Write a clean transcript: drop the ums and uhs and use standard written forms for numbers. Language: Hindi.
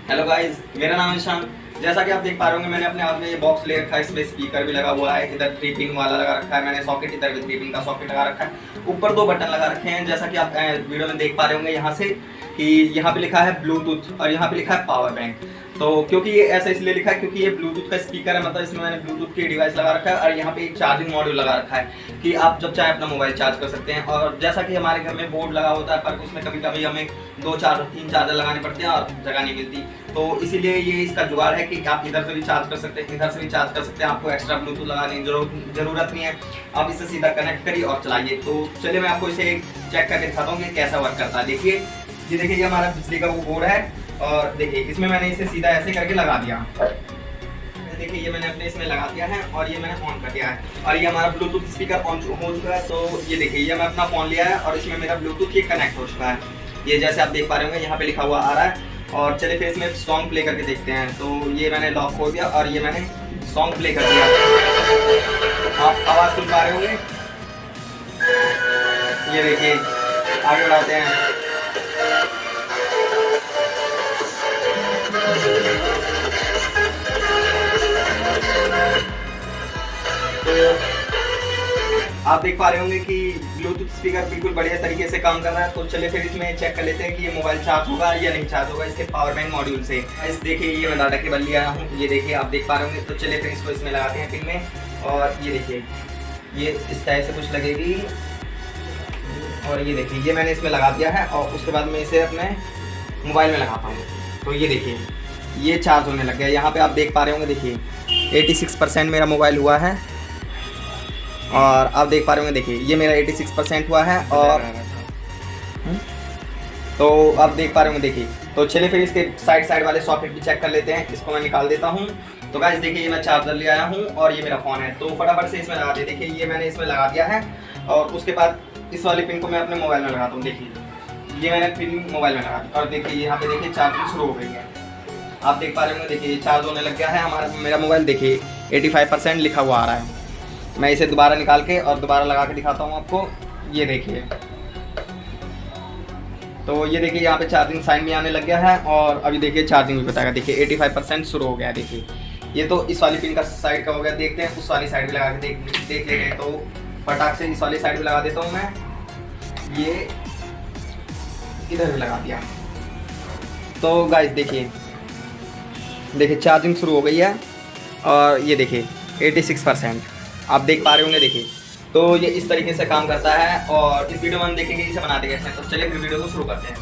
हेलो गाइस, मेरा नाम है शान। जैसा कि आप देख पा रहे होंगे, मैंने अपने हाथ में ये बॉक्स ले रखा है। इसमें स्पीकर भी लगा हुआ है, इधर 3 पिन वाला लगा रखा है मैंने सॉकेट, इधर भी 3 पिन का सॉकेट लगा रखा है। ऊपर 2 बटन लगा रखे हैं, जैसा कि आप वीडियो में देख पा रहे होंगे यहाँ से कि यहाँ पे लिखा है ब्लूटूथ और यहाँ पे लिखा है पावर बैंक। तो क्योंकि ये ऐसा इसलिए लिखा है क्योंकि ये ब्लूटूथ का स्पीकर है, मतलब इसमें मैंने ब्लूटूथ की डिवाइस लगा रखा है और यहाँ पे एक चार्जिंग मॉड्यूल लगा रखा है कि आप जब चाहे अपना मोबाइल चार्ज कर सकते हैं। और जैसा कि हमारे घर में बोर्ड लगा होता है पर उसमें कभी कभी हमें 2 3 चार्जर लगाने पड़ते हैं और जगह नहीं मिलती, तो इसीलिए ये इसका जुगाड़ है कि आप इधर से भी चार्ज कर सकते हैं, इधर से भी चार्ज कर सकते हैं। आपको एक्स्ट्रा ब्लूटूथ लगाने की जरूरत नहीं है, आप इसे सीधा कनेक्ट करिए और चलाइए। तो चलिए मैं आपको इसे चेक करके दिखाता हूँ कि कैसा वर्क करता है। देखिए, ये देखिए, ये हमारा बिजली का वो बोर्ड है और देखिए इसमें मैंने इसे सीधा ऐसे करके लगा दिया। देखिए ये मैंने अपने इसमें लगा दिया है और ये मैंने ऑन कर दिया है और ये हमारा ब्लूटूथ स्पीकर ऑन हो चुका है। तो ये देखिए, ये मैं अपना फ़ोन लिया है और इसमें मेरा ब्लूटूथ ये कनेक्ट हो चुका है। ये जैसे आप देख पा रहे होंगे यहाँ पे लिखा हुआ आ रहा है। और चलिए फिर इसमें सॉन्ग प्ले करके देखते हैं। तो ये मैंने लॉक खोल दिया और ये मैंने सॉन्ग प्ले कर दिया। आप आवाज़ सुन पा रहे होंगे, ये देखिए, आगे बढ़ाते हैं। आप देख पा रहे होंगे कि ब्लूटूथ स्पीकर बिल्कुल बढ़िया तरीके से काम कर रहा है। तो चलिए फिर इसमें चेक कर लेते हैं कि ये मोबाइल चार्ज होगा या नहीं चार्ज होगा इसके पावर बैंक मॉड्यूल से। इस देखिए, ये मैं डाटा केबल लिया हूँ, ये देखिए आप देख पा रहे होंगे। तो चलिए फिर इसको इसमें लगाते हैं पिन में और ये देखिए, ये इस टाइप से कुछ लगेगी और ये देखिए, ये मैंने इसमें लगा दिया है और उसके बाद मैं इसे अपने मोबाइल में लगाता हूँ। तो ये देखिए, ये चार्ज होने लग गया। यहाँ पे आप देख पा रहे होंगे, देखिए 86% मेरा मोबाइल हुआ है और आप देख पा रहे होंगे, देखिए ये मेरा 86% हुआ है। और तो आप देख पा रहे होंगे, देखिए। तो चलिए फिर इसके साइड वाले सॉकेट भी चेक कर लेते हैं। इसको मैं निकाल देता हूँ। तो गाइस देखिए, ये मैं चार्जर ले आया हूँ और ये मेरा फ़ोन है। तो फटाफट से इसमें लगा दिया। देखिए ये मैंने इसमें लगा दिया है और उसके बाद इस वाले पिन को मैं अपने मोबाइल में लगाता हूँ। देखिए ये मैंने पिन मोबाइल में लगा दी और देखिए यहाँ पे देखिए चार्जिंग शुरू हो गई है। आप देख पा रहे होंगे, देखिए चार्ज होने लग गया है मेरा मोबाइल। देखिए 85% लिखा हुआ आ रहा है। मैं इसे दोबारा निकाल के और दोबारा लगा के दिखाता हूँ आपको। ये देखिए, तो ये देखिए यहाँ पे चार्जिंग साइन भी आने लग गया है और अभी देखिए चार्जिंग भी बताएगा। देखिए 85% शुरू हो गया है। देखिए ये तो इस वाली पिन का साइड का हो गया। देखते हैं उस वाली साइड भी लगा के देख लेते हैं। तो फटाक से इस वाली साइड भी लगा देता हूँ मैं। ये इधर भी लगा दिया। तो गाइस देखिए चार्जिंग शुरू हो गई है और ये देखिए 86% आप देख पा रहे होंगे। देखिए तो ये इस तरीके से काम करता है और इस वीडियो में हम देखेंगे इसे बनाते कैसे हैं। तो चलिए फिर वीडियो को शुरू करते हैं।